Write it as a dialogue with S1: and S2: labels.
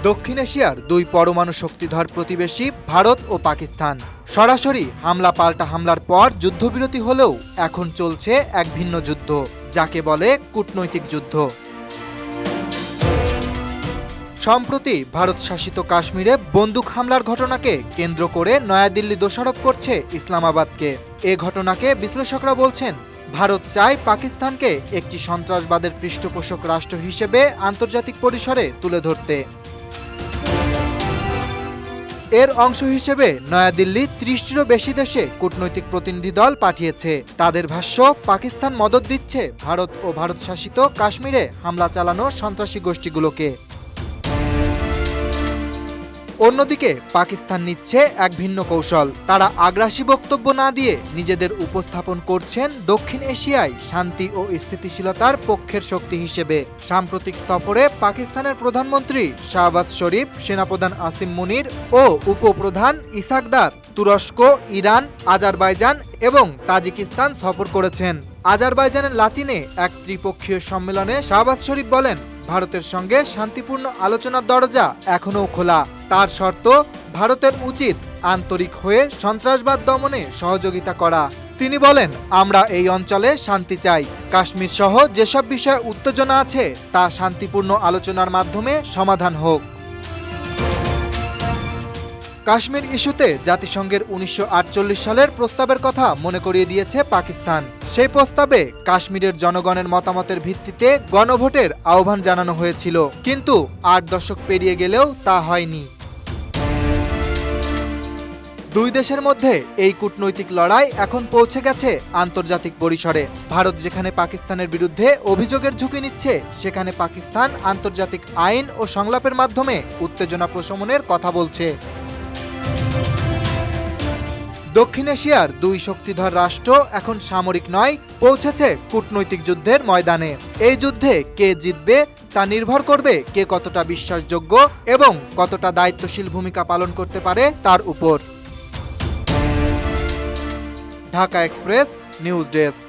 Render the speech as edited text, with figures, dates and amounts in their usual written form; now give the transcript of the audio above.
S1: দক্ষিণ এশিয়ার দুই পরমাণু শক্তিধর প্রতিবেশী ভারত ও পাকিস্তান সরাসরি হামলা পাল্টা হামলার পর যুদ্ধবিরতি হলেও এখন চলছে এক ভিন্ন যুদ্ধ, যাকে বলে কূটনৈতিক যুদ্ধ। সম্প্রতি ভারত শাসিত কাশ্মীরে বন্দুক হামলার ঘটনাকে কেন্দ্র করে নয়াদিল্লি দোষারোপ করছে ইসলামাবাদকে। এ ঘটনাকে বিশ্লেষকরা বলছেন, ভারত চায় পাকিস্তানকে একটি সন্ত্রাসবাদের পৃষ্ঠপোষক রাষ্ট্র হিসেবে আন্তর্জাতিক পরিসরে তুলে ধরতে। এর অংশ হিসেবে নয়াদিল্লি ৩০টিরও বেশি দেশে কূটনৈতিক প্রতিনিধি দল পাঠিয়েছে। তাদের ভাষ্য, পাকিস্তান মদদ দিচ্ছে ভারত ও ভারত শাসিত কাশ্মীরে হামলা চালানো সন্ত্রাসী গোষ্ঠীগুলোকে। অন্যদিকে পাকিস্তান নিচ্ছে এক ভিন্ন কৌশল। তারা আগ্রাসী বক্তব্য না দিয়ে নিজেদের উপস্থাপন করছেন দক্ষিণ এশিয়ায় শান্তি ও স্থিতিশীলতার পক্ষের শক্তি হিসেবে। সাম্প্রতিক সফরে পাকিস্তানের প্রধানমন্ত্রী শাহবাজ শরীফ, সেনাপ্রধান আসিম মুনির ও উপপ্রধান ইসাকদার তুরস্ক, ইরান, আজারবাইজান এবং তাজিকিস্তান সফর করেছেন। আজারবাইজানের লাচিনে এক ত্রিপক্ষীয় সম্মেলনে শাহবাজ শরীফ বলেন, ভারতের সঙ্গে শান্তিপূর্ণ আলোচনার দরজা এখনও খোলা। তার শর্ত, ভারতের উচিত আন্তরিক হয়ে সন্ত্রাসবাদ দমনে সহযোগিতা করা। তিনি বলেন, আমরা এই অঞ্চলে শান্তি চাই। কাশ্মীর সহ যেসব বিষয়ে উত্তেজনা আছে তা শান্তিপূর্ণ আলোচনার মাধ্যমে সমাধান হোক। কাশ্মীর ইস্যুতে জাতিসংঘের ১৯৪৮ সালের প্রস্তাবের কথা মনে করিয়ে দিয়েছে পাকিস্তান। সেই প্রস্তাবে কাশ্মীরের জনগণের মতামতের ভিত্তিতে গণভোটের আহ্বান জানানো হয়েছিল, কিন্তু ৮ দশক পেরিয়ে গেলেও তা হয়নি। দুই দেশের মধ্যে এই কূটনৈতিক লড়াই এখন পৌঁছে গেছে আন্তর্জাতিক পরিসরে। ভারত যেখানে পাকিস্তানের বিরুদ্ধে অভিযোগের ঝুঁকি নিচ্ছে, সেখানে পাকিস্তান আন্তর্জাতিক আইন ও সংলাপের মাধ্যমে উত্তেজনা প্রশমনের কথা বলছে। দক্ষিণ এশিয়ার দুই শক্তিধর রাষ্ট্র এখন সামরিক নয়, পৌঁছেছে কূটনৈতিক যুদ্ধের ময়দানে। এই যুদ্ধে কে জিতবে তা নির্ভর করবে কে কতটা বিশ্বাসযোগ্য এবং কতটা দায়িত্বশীল ভূমিকা পালন করতে পারে তার উপর। Dhaka express news desk.